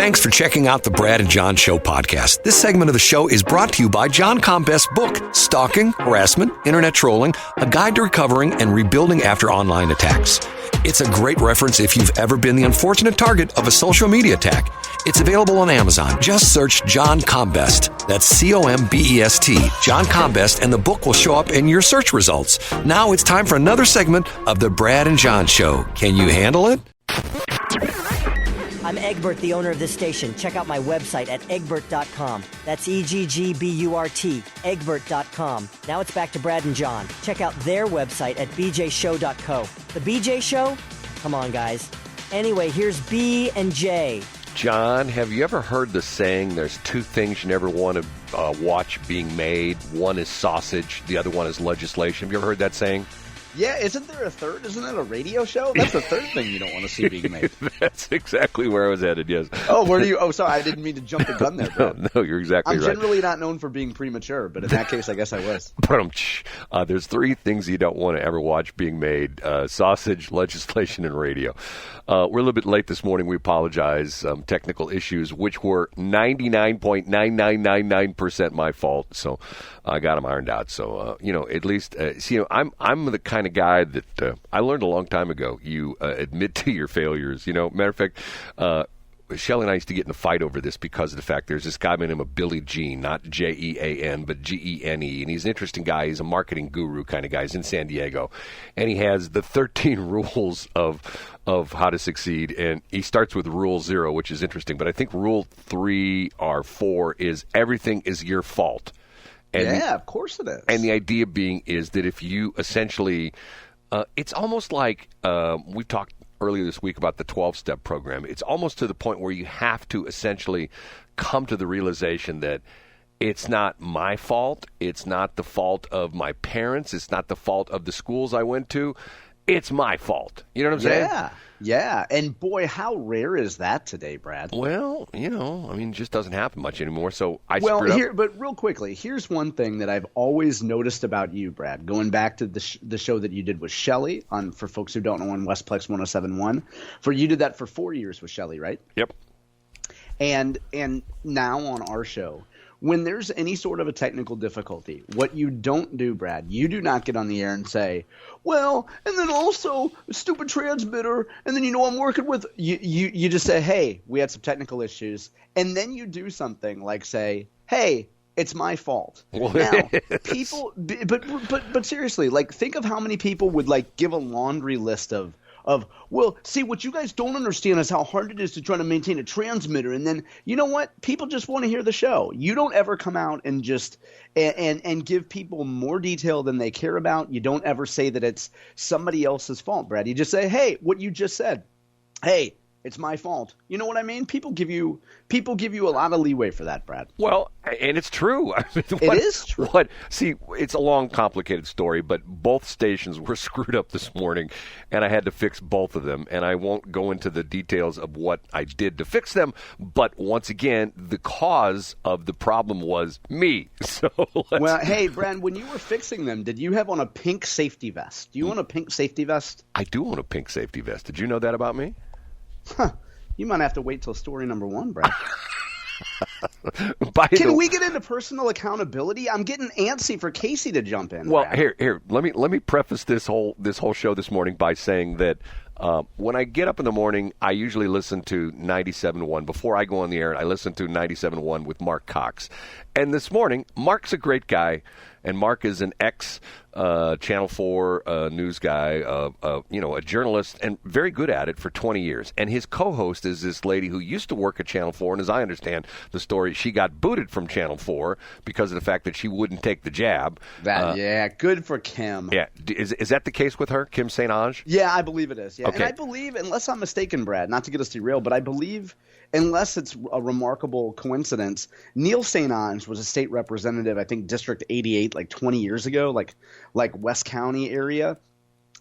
Thanks for checking out the Brad and John Show podcast. This segment of the show is brought to you by John Combest's book, Stalking, Harassment, Internet Trolling, A Guide to Recovering and Rebuilding After Online Attacks. It's a great reference if you've ever been the unfortunate target of a social media attack. It's available on Amazon. Just search John Combest. That's Combest, John Combest, and the book will show up in your search results. Now it's time for another segment of the Brad and John Show. Can you handle it? I'm Egbert, the owner of this station. Check out my website at egbert.com. That's EGGBURT, egbert.com. Now it's back to Brad and John. Check out their website at bjshow.co. The BJ Show? Come on, guys. Anyway, here's B and J. John, have you ever heard the saying, there's two things you never want to watch being made? One is sausage, the other one is legislation. Have you ever heard that saying? Yeah, isn't there a third? Isn't that a radio show? That's the third thing you don't want to see being made. That's exactly where I was headed, yes. Oh, where do you? Oh, sorry, I didn't mean to jump the gun there, Brad. No, you're exactly right. I'm generally not known for being premature, but in that case, I guess I was. There's three things you don't want to ever watch being made. Sausage, legislation, and radio. We're a little bit late this morning. We apologize. Technical issues, which were 99.9999% my fault. So I got them ironed out. So, at least, I'm the kind of guy that I learned a long time ago. You admit to your failures. Matter of fact, Shelley and I used to get in a fight over this because of the fact there's this guy by the name of Billy Jean, not Jean, but Gene. And he's an interesting guy. He's a marketing guru kind of guy. He's in San Diego. And he has the 13 rules of how to succeed. And he starts with rule 0, which is interesting. But I think rule 3 or 4 is everything is your fault. And of course it is. And the idea being is that if you essentially, it's almost like we've talked earlier this week about the 12-step program. It's almost to the point where you have to essentially come to the realization that it's not my fault. It's not the fault of my parents. It's not the fault of the schools I went to. It's my fault. You know what I'm saying? Yeah. And boy, how rare is that today, Brad? Well, it just doesn't happen much anymore. So I screwed up. But real quickly, here's one thing that I've always noticed about you, Brad. Going back to the show that you did with Shelley for folks who don't know, on Westplex 107.1. You did that for 4 years with Shelley, right? Yep. And now on our show, when there's any sort of a technical difficulty, what you don't do, Brad, you do not get on the air and say, well, and then also stupid transmitter, and then I'm working with you just say, hey, we had some technical issues, and then you do something like say, hey, it's my fault. Now, people, but seriously, think of how many people would give a laundry list of, well, see, what you guys don't understand is how hard it is to try to maintain a transmitter. And then, you know what? People just want to hear the show. You don't ever come out and just and give people more detail than they care about. You don't ever say that it's somebody else's fault, Brad. You just say, hey, what you just said. Hey, it's my fault. You know what I mean? People give you a lot of leeway for that, Brad. Well, and it's true. It is true. See, it's a long, complicated story, but both stations were screwed up this morning, and I had to fix both of them. And I won't go into the details of what I did to fix them, but once again, the cause of the problem was me. So well, hey, Brad, when you were fixing them, did you have on a pink safety vest? Do you own a pink safety vest? I do own a pink safety vest. Did you know that about me? You might have to wait till story number 1, Brad. Can we get into personal accountability? I'm getting antsy for Casey to jump in. Well, Brad. here, let me preface this whole show this morning by saying that when I get up in the morning, I usually listen to 97.1. Before I go on the air, I listen to 97.1 with Mark Cox. And this morning, Mark's a great guy, and Mark is an Channel 4 news guy, a journalist, and very good at it for 20 years. And his co-host is this lady who used to work at Channel 4, and as I understand the story, she got booted from Channel 4 because of the fact that she wouldn't take the jab. Good for Kim. Yeah, is that the case with her, Kim St. Ange? Yeah, I believe it is. Yeah, okay. And I believe, unless I'm mistaken, Brad, not to get us derailed, but I believe, unless it's a remarkable coincidence, Neil St. Ange was a state representative, I think District 88, 20 years ago, like West County area.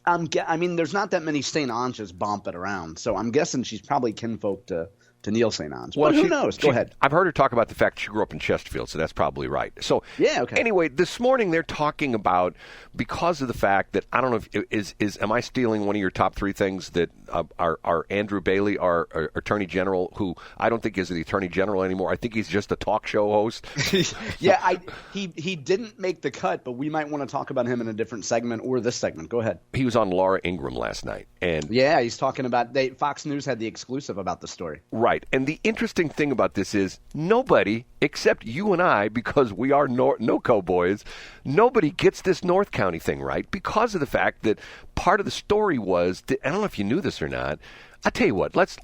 There's not that many St. Anges bumping around, so I'm guessing she's probably kinfolk to Neil St. Onge. Well, who knows? Go ahead. I've heard her talk about the fact she grew up in Chesterfield, so that's probably right. So yeah, okay. Anyway, this morning they're talking about, because of the fact that, I don't know if am I stealing one of your top three things, that our Andrew Bailey, our Attorney General, who I don't think is the Attorney General anymore. I think he's just a talk show host. Yeah, he didn't make the cut, but we might want to talk about him in a different segment or this segment. Go ahead. He was on Laura Ingraham last night, and yeah, he's talking about Fox News had the exclusive about the story. Right, and the interesting thing about this is nobody except you and I, because we are NoCo boys, nobody gets this North County thing right, because of the fact that part of the story was that, I don't know if you knew this or not. I tell you what, let's.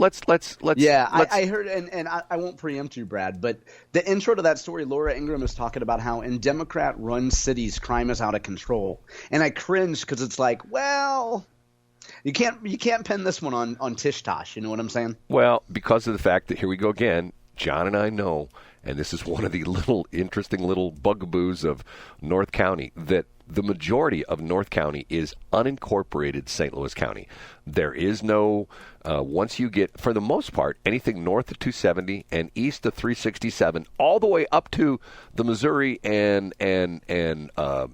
Yeah, I heard, and I won't preempt you, Brad, but the intro to that story, Laura Ingraham is talking about how in Democrat-run cities, crime is out of control, and I cringe because it's like, well, you can't pin this one on Tish Tosh. You know what I'm saying? Well, because of the fact that, here we go again, John and I know, and this is one of the interesting little bugaboos of North County, that the majority of North County is unincorporated St. Louis County. There is no, once you get, for the most part, anything north of 270 and east of 367, all the way up to the Missouri and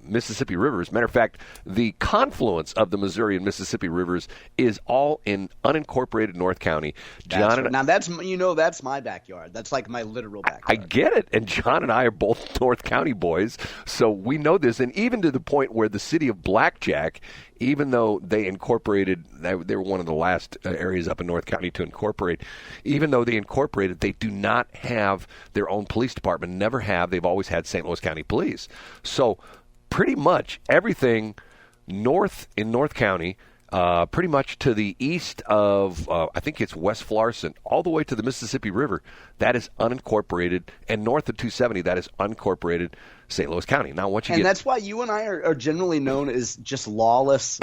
Mississippi rivers. Matter of fact, the confluence of the Missouri and Mississippi rivers is all in unincorporated North County. Now that's my backyard. That's like my literal backyard. I get it, and John and I are both North County boys, so we know this, and even to the point where the city of Blackjack, even though they incorporated, they were one of the last areas up in North County to incorporate, even though they incorporated, they do not have their own police department, never have. They've always had St. Louis County Police. So pretty much everything north in North County, pretty much to the east of, I think it's West Florissant, all the way to the Mississippi River, that is unincorporated, and north of 270, that is unincorporated St. Louis County. Now, that's why you and I are generally known as just lawless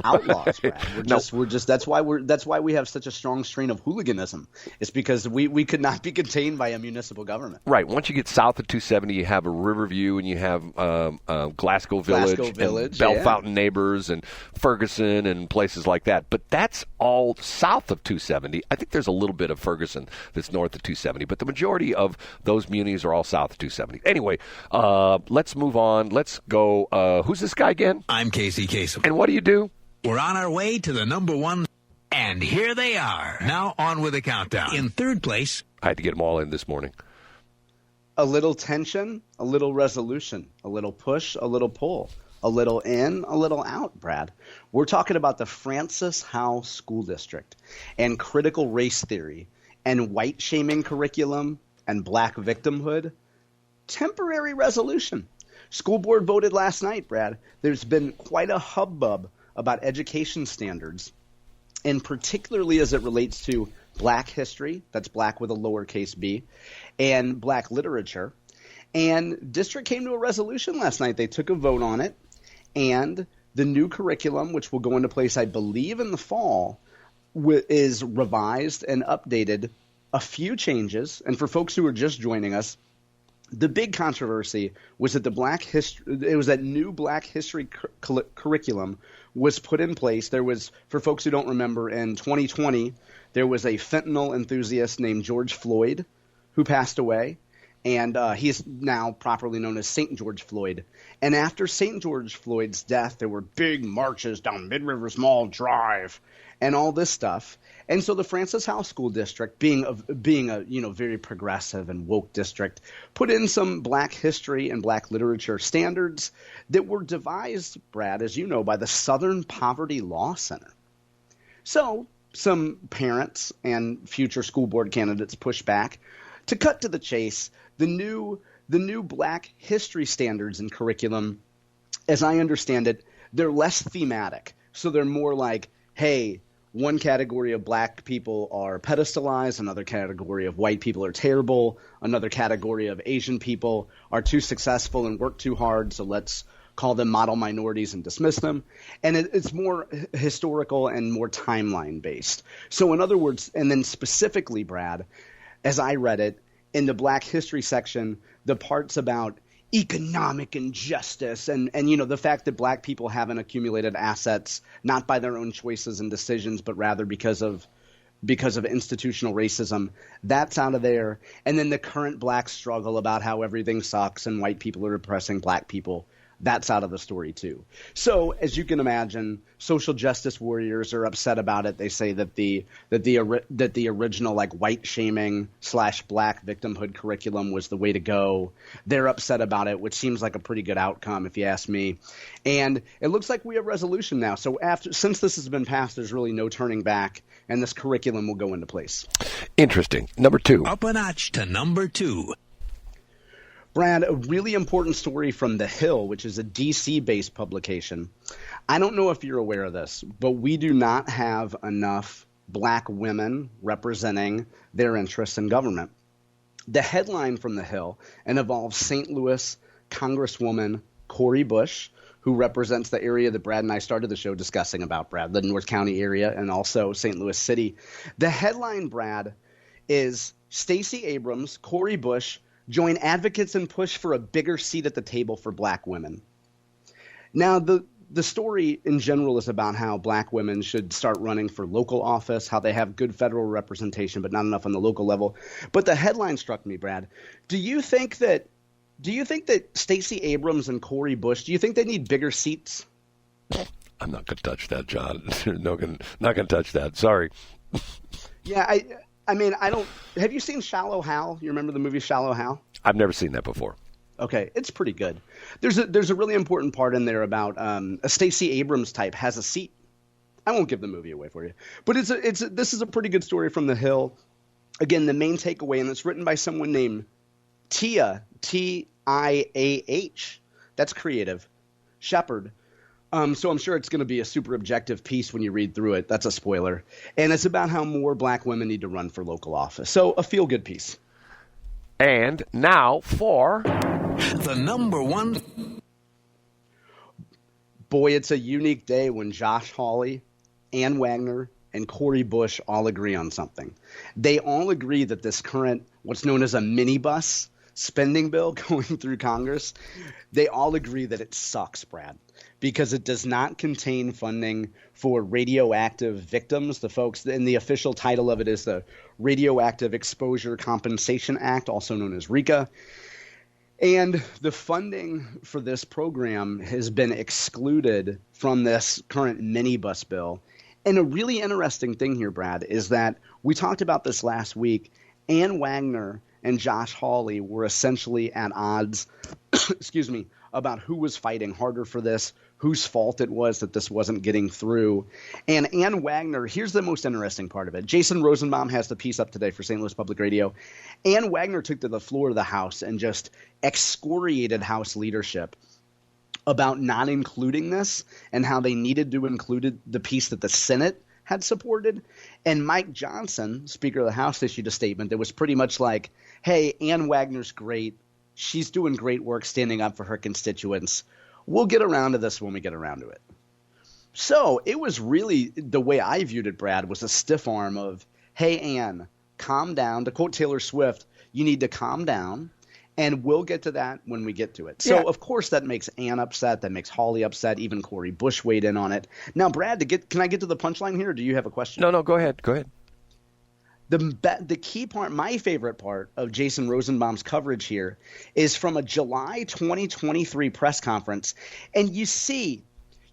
outlaws, Brad. That's why we have such a strong strain of hooliganism. It's because we could not be contained by a municipal government. Right. Once you get south of 270, you have a Riverview, and you have Glasgow Village, and Bell Fountain Neighbors, and Ferguson, and places like that. But that's all south of 270. I think there's a little bit of Ferguson that's north of 270, but the majority of those communities are all south of 270. Anyway, let's move on. Let's go. Who's this guy again? I'm Casey Kasem. And what do you do? We're on our way to the number one, and here they are. Now on with the countdown. In third place, I had to get them all in this morning. A little tension, a little resolution, a little push, a little pull, a little in, a little out, Brad. We're talking about the Francis Howe School District and critical race theory and white shaming curriculum and black victimhood. Temporary resolution. School board voted last night, Brad. There's been quite a hubbub about education standards, and particularly as it relates to black history, that's black with a lowercase b, and black literature. And district came to a resolution last night. They took a vote on it, and the new curriculum, which will go into place, I believe, in the fall, is revised and updated. A few changes, and for folks who are just joining us, the big controversy was that that new Black history curriculum was put in place. There was, for folks who don't remember, in 2020, there was a fentanyl enthusiast named George Floyd who passed away, and he is now properly known as St. George Floyd. And after St. George Floyd's death, there were big marches down Mid-Rivers Mall Drive and all this stuff. And so the Francis Howe School District, being a very progressive and woke district, put in some black history and black literature standards that were devised, Brad, as you know, by the Southern Poverty Law Center. So some parents and future school board candidates pushed back. To cut to the chase, the new black history standards and curriculum, as I understand it, they're less thematic. So they're more like, hey, one category of black people are pedestalized, another category of white people are terrible, another category of Asian people are too successful and work too hard, so let's call them model minorities and dismiss them. And it's more historical and more timeline based. So in other words, and then specifically, Brad, as I read it, in the black history section, the parts about economic injustice and the fact that black people haven't accumulated assets not by their own choices and decisions, but rather because of because of institutional racism. That's out of there. And then the current black struggle about how everything sucks and white people are oppressing black people. That's out of the story too. So as you can imagine, social justice warriors are upset about it. They say that the original like white shaming / black victimhood curriculum was the way to go. They're upset about it, which seems like a pretty good outcome if you ask me. And it looks like we have resolution now. So since this has been passed, there's really no turning back, and this curriculum will go into place. Interesting. Number 2. Up a notch to number 2. Brad, a really important story from The Hill, which is a D.C.-based publication. I don't know if you're aware of this, but we do not have enough black women representing their interests in government. The headline from The Hill involves St. Louis Congresswoman Cori Bush, who represents the area that Brad and I started the show discussing about, Brad, the North County area and also St. Louis City. The headline, Brad, is Stacey Abrams, Cori Bush, join advocates and push for a bigger seat at the table for black women. Now, the story in general is about how black women should start running for local office, how they have good federal representation, but not enough on the local level. But the headline struck me, Brad. Do you think that Stacey Abrams and Cori Bush, do you think they need bigger seats? I'm not going to touch that, John. Not going to touch that. Sorry. Yeah, I mean, I don't – have you seen Shallow Hal? You remember the movie Shallow Hal? I've never seen that before. Okay, it's pretty good. There's a really important part in there about a Stacey Abrams type has a seat. I won't give the movie away for you. But this is a pretty good story from The Hill. Again, the main takeaway, and it's written by someone named Tia, Tiah. That's creative. Shepherd. So I'm sure it's going to be a super objective piece when you read through it. That's a spoiler. And it's about how more black women need to run for local office. So a feel-good piece. And now for the number 1. Boy, it's a unique day when Josh Hawley, Ann Wagner, and Cori Bush all agree on something. They all agree that this current, what's known as a minibus spending bill going through Congress, they all agree that it sucks, Brad, because it does not contain funding for radioactive victims. The folks, and the official title of it is the Radioactive Exposure Compensation Act, also known as RECA. And the funding for this program has been excluded from this current minibus bill. And a really interesting thing here, Brad, is that we talked about this last week. Ann Wagner and Josh Hawley were essentially at odds, excuse me, about who was fighting harder for this, whose fault it was that this wasn't getting through. And Ann Wagner, here's the most interesting part of it. Jason Rosenbaum has the piece up today for St. Louis Public Radio. Ann Wagner took to the floor of the House and just excoriated House leadership about not including this and how they needed to include the piece that the Senate had supported. And Mike Johnson, Speaker of the House, issued a statement that was pretty much like, hey, Ann Wagner's great. She's doing great work standing up for her constituents. We'll get around to this when we get around to it. So it was really, the way I viewed it, Brad, was a stiff arm of, hey, Ann, calm down. To quote Taylor Swift, you need to calm down, and we'll get to that when we get to it. So, Of course, that makes Ann upset. That makes Hawley upset. Even Cori Bush weighed in on it. Now, Brad, can I get to the punchline here, or do you have a question? No, go ahead. Go ahead. The key part, my favorite part of Jason Rosenbaum's coverage here is from a July 2023 press conference. And you see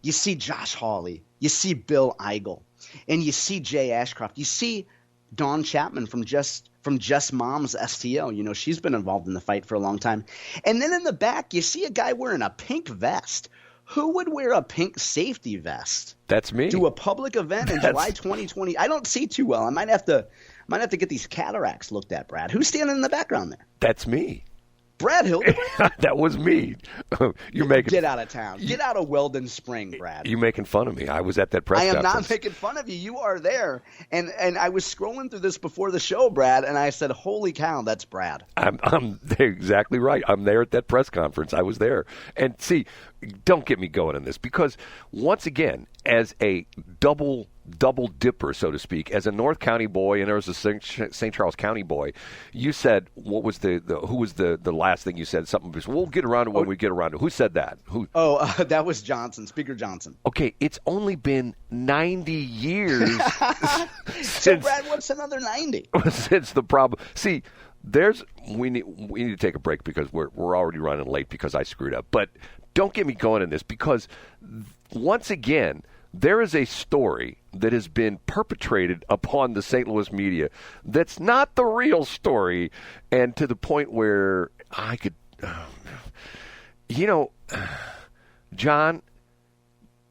Josh Hawley, you see Bill Eigel, and you see Jay Ashcroft. You see Dawn Chapman from Just Mom's STL. You know, she's been involved in the fight for a long time. And then in the back, you see a guy wearing a pink vest. Who would wear a pink safety vest? That's me. To a public event in July 2020? I don't see too well. I might have to get these cataracts looked at, Brad. Who's standing in the background there? That's me. Brad Hildebrand? That was me. Get out of town. Get out of Weldon Spring, Brad. You making fun of me. I was at that press conference. I am not making fun of you. You are there. And I was scrolling through this before the show, Brad, and I said, holy cow, that's Brad. I'm exactly right. I'm there at that press conference. I was there. And see, don't get me going on this, because once again, as a double dipper, so to speak, as a North County boy and as a St. Charles County boy, you said, what was who was the last thing you said? Something was, we'll get around to when we get around to. Who said that? Who? That was Johnson, Speaker Johnson. Okay, it's only been 90 years. So, Brad, what's another 90? Since the problem. See, we need to take a break because we're already running late because I screwed up. But don't get me going in this because once again, there is a story that has been perpetrated upon the St. Louis media that's not the real story, and to the point where I could, John,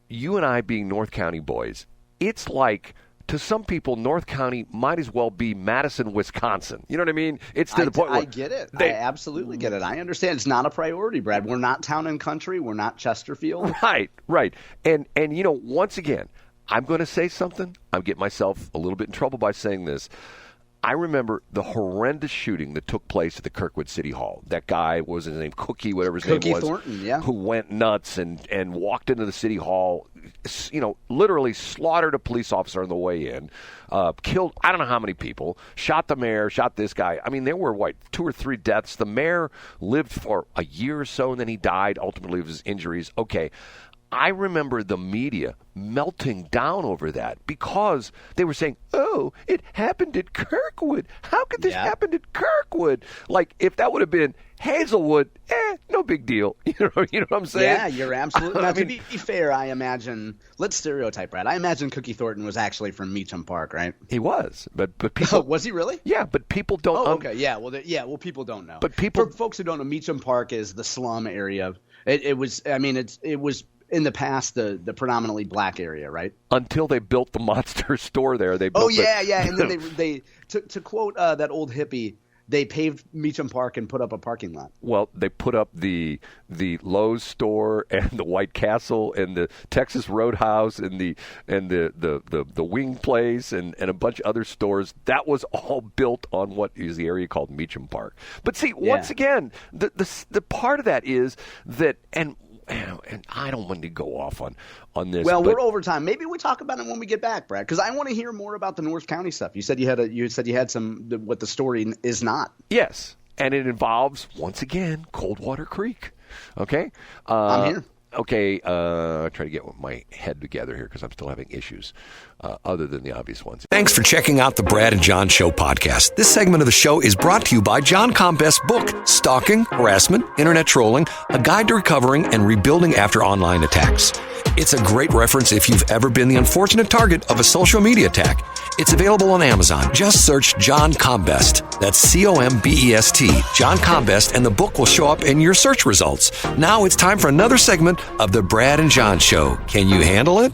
you and I being North County boys, it's like, to some people, North County might as well be Madison, Wisconsin. You know what I mean? It's to the point where I get it. I absolutely get it. I understand. It's not a priority, Brad. We're not town and country. We're not Chesterfield. Right. And once again, I'm going to say something. I'm getting myself a little bit in trouble by saying this. I remember the horrendous shooting that took place at the Kirkwood City Hall. That guy, what was his name, Cookie, whatever his name was. Cookie Thornton, yeah. Who went nuts and walked into the City Hall, literally slaughtered a police officer on the way in, killed I don't know how many people, shot the mayor, shot this guy. I mean, there were, 2 or 3 deaths. The mayor lived for a year or so, and then he died ultimately of his injuries. Okay. I remember the media melting down over that because they were saying, oh, it happened at Kirkwood. How could this happen at Kirkwood? Like, if that would have been Hazelwood, no big deal. You know what I'm saying? Yeah, you're absolutely. Now, to be fair, I imagine, let's stereotype, Brad. I imagine Cookie Thornton was actually from Meacham Park, right? He was, but people. Was he really? Yeah, but people don't. Oh, okay. Yeah, well, people don't know. But people, for folks who don't know, Meacham Park is the slum area. It was in the past the predominantly black area, right? Until they built the monster store there. They built and then they to quote that old hippie, they paved Meacham Park and put up a parking lot. Well, they put up the Lowe's store and the White Castle and the Texas Roadhouse and the Wing Place and a bunch of other stores. That was all built on what is the area called Meacham Park. But see, once again, the part of that is that and I don't want to go off on this. Well, we're over time. Maybe we talk about it when we get back, Brad, because I want to hear more about the North County stuff. You said you had some what the story is not. Yes, and it involves once again Coldwater Creek. Okay, I'm here. Okay, try to get my head together here because I'm still having issues other than the obvious ones. Thanks for checking out the Brad and John Show podcast. This segment of the show is brought to you by John Combest's book, Stalking, Harassment, Internet Trolling, A Guide to Recovering and Rebuilding After Online Attacks. It's a great reference if you've ever been the unfortunate target of a social media attack. It's available on Amazon. Just search John Combest. That's Combest, John Combest, and the book will show up in your search results. Now it's time for another segment of the Brad and John Show. Can you handle it?